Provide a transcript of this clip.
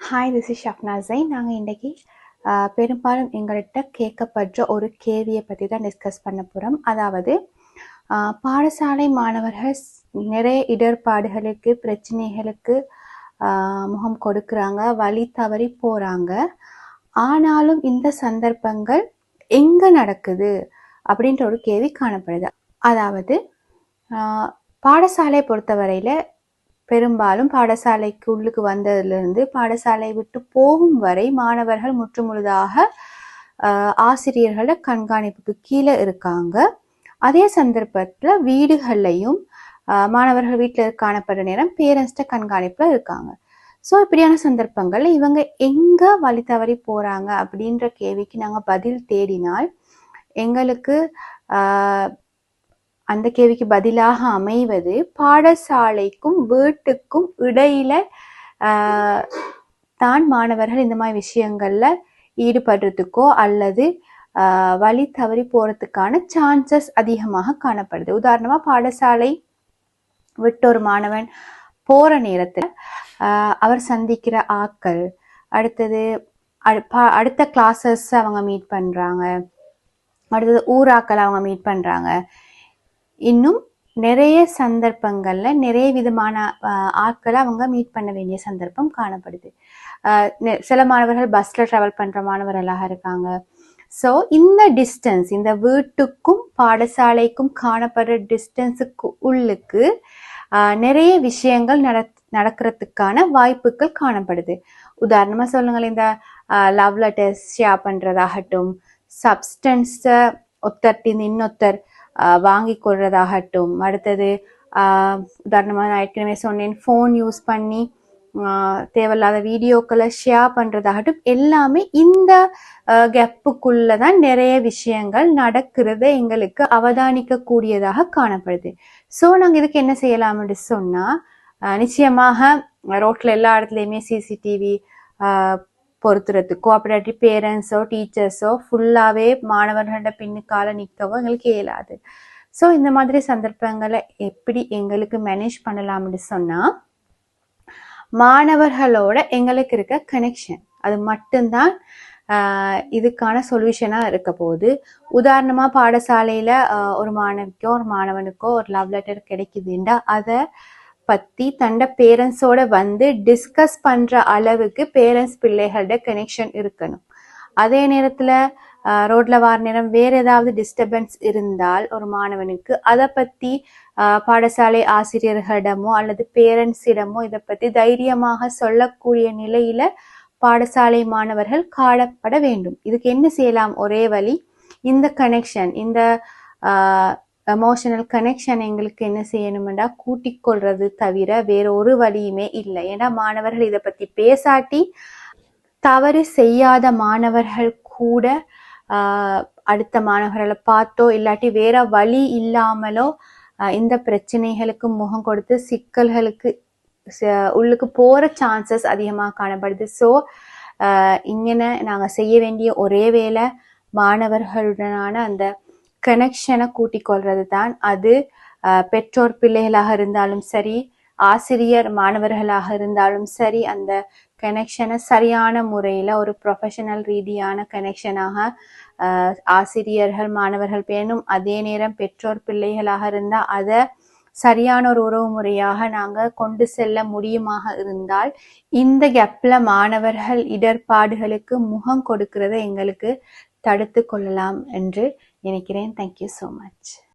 Hi, this is Shabna Jain. நாங்கள் இன்றைக்கி பெரும்பாலும் எங்கள்கிட்ட கேட்கப்படுற ஒரு கேள்வியை பற்றி தான் டிஸ்கஸ் பண்ண போகிறோம். அதாவது பாடசாலை மாணவர்கள் நிறைய இடர்பாடுகளுக்கு பிரச்சனைகளுக்கு முகம் கொடுக்குறாங்க, வழி தவறி போகிறாங்க. ஆனாலும் இந்த சந்தர்ப்பங்கள் எங்கே நடக்குது அப்படின்ற ஒரு கேள்வி காணப்படுது. அதாவது பாடசாலை பொறுத்தவரையில் பெரும்பாலும் பாடசாலைக்கு உள்ளுக்கு வந்ததிலிருந்து பாடசாலை விட்டு போகும் வரை மாணவர்கள் முற்றுமுழுதாக ஆசிரியர்களோட கண்காணிப்புக்கு கீழே இருக்காங்க. அதே சந்தர்ப்பத்தில் வீடுகள்லையும் மாணவர்கள் வீட்டில் காணப்படுற நேரம் பேரண்ட்ஸ்ட கண்காணிப்பில் இருக்காங்க. ஸோ இப்படியான சந்தர்ப்பங்களில் இவங்க எங்கே வழி தவறி போகிறாங்க அப்படின்ற கேள்விக்கு நாங்கள் பதில் தேடினால் எங்களுக்கு அந்த கேள்விக்கு பதிலாக அமைவது பாடசாலைக்கும் வீட்டுக்கும் இடையில தான் மாணவர்கள் இந்த மாதிரி விஷயங்கள்ல ஈடுபடுறதுக்கோ அல்லது வழி தவறி போறதுக்கான சான்சஸ் அதிகமாக காணப்படுது. உதாரணமா பாடசாலை விட்டு ஒரு மாணவன் போற நேரத்துல அவர் சந்திக்கிற ஆட்கள், அடுத்தது அடுத்த கிளாஸஸ் அவங்க மீட் பண்றாங்க, அடுத்தது ஊராக்கள் அவங்க மீட் பண்றாங்க. இன்னும் நிறைய சந்தர்ப்பங்கள்ல நிறைய விதமான ஆட்களை அவங்க மீட் பண்ண வேண்டிய சந்தர்ப்பம் காணப்படுது. சில மாணவர்கள் பஸ்ல டிராவல் பண்ற மாணவர்களாக இருக்காங்க. ஸோ இந்த டிஸ்டன்ஸ், இந்த வீட்டுக்கும் பாடசாலைக்கும் காணப்படுற டிஸ்டன்ஸுக்கு உள்ளுக்கு நிறைய விஷயங்கள் நடக்கிறதுக்கான வாய்ப்புகள் காணப்படுது. உதாரணமா சொல்லுங்கள், இந்த லவ் லெட்டர்ஸ் ஷேர் பண்றதாகட்டும், சப்ஸ்டன்ஸை ஒத்தர்ட்டின் இன்னொத்தர் வாங்கி கொள்றதாகட்டும், அடுத்தது உதாரணமாக நான் ஏற்கனவே சொன்னேன், ஃபோன் யூஸ் பண்ணி தேவையில்லாத வீடியோக்களை ஷேர் பண்ணுறதாகட்டும், எல்லாமே இந்த கேப்புக்குள்ள தான் நிறைய விஷயங்கள் நடக்கிறத எங்களுக்கு அவதானிக்க கூடியதாக காணப்படுது. ஸோ நாங்கள் இதுக்கு என்ன செய்யலாம்னு சொன்னால், நிச்சயமாக ரோட்டில் எல்லா இடத்துலையுமே சிசிடிவி பொறுத்துறதுக்கோ அப்படி பேரண்ட்ஸோ டீச்சர்ஸோ ஃபுல்லாகவே மாணவர்களோட பின்னுக்கால நிற்கவோ எங்களுக்கு இயலாது. ஸோ இந்த மாதிரி சந்தர்ப்பங்களை எப்படி எங்களுக்கு மேனேஜ் பண்ணலாம்னு சொன்னால், மாணவர்களோட எங்களுக்கு இருக்க கனெக்ஷன் அது மட்டும்தான் இதுக்கான சொல்யூஷனாக இருக்க போகுது. உதாரணமாக பாடசாலையில் ஒரு மாணவிக்கோ ஒரு மாணவனுக்கோ ஒரு லவ் லெட்டர் கிடைக்குதுண்டா அதை பற்றி தண்ட பேரண்ட்ஸோட வந்து டிஸ்கஸ் பண்ணுற அளவுக்கு பேரண்ட்ஸ் பிள்ளைகளோட கனெக்ஷன் இருக்கணும். அதே நேரத்தில் ரோட்ல வார நேரம் வேற ஏதாவது டிஸ்டர்பன்ஸ் இருந்தால் ஒரு மாணவனுக்கு அதை பற்றி பாடசாலை ஆசிரியர்களிடமோ அல்லது பேரண்ட்ஸிடமோ இதை பற்றி தைரியமாக சொல்லக்கூடிய நிலையில பாடசாலை மாணவர்கள் காணப்பட வேண்டும். இதுக்கு என்ன செய்யலாம்? ஒரே வழி, இந்த கனெக்ஷன், இந்த எமோஷனல் கனெக்ஷன் எங்களுக்கு என்ன செய்யணும்டா கூட்டிக் கொள்றது தவிர வேற ஒரு வழியுமே இல்லை. ஏன்னா மாணவர்கள் இதை பத்தி பேசாட்டி தவறு செய்யாத மாணவர்கள் கூட அடுத்த மாணவர்களை பார்த்தோ இல்லாட்டி வேற வழி இல்லாமலோ இந்த பிரச்சனைகளுக்கு முகம் கொடுத்து சிக்கல்களுக்கு உள்ளுக்கு போற சான்சஸ் அதிகமாக காணப்படுது. ஸோ இங்கே நாங்கள் செய்ய வேண்டிய ஒரே வேலை மாணவர்களுடனான அந்த கனெக்ஷனை கூட்டிக் கொள்றது தான். அது பெற்றோர் பிள்ளைகளாக இருந்தாலும் சரி, ஆசிரியர் மாணவர்களாக இருந்தாலும் சரி, அந்த கனெக்ஷனை சரியான முறையில் ஒரு ப்ரொஃபஷனல் ரீதியான கனெக்ஷனாக ஆசிரியர்கள் மாணவர்கள் பேணும், அதே நேரம் பெற்றோர் பிள்ளைகளாக இருந்தால் அதை சரியான ஒரு உறவு முறையாக நாங்கள் கொண்டு செல்ல முடியுமாக இருந்தால் இந்த கேப்ல மாணவர்கள் இடர்பாடுகளுக்கு முகம் கொடுக்கிறத எங்களுக்கு தடுத்து கொள்ளலாம் என்று நினைக்கிறேன். Thank you so much.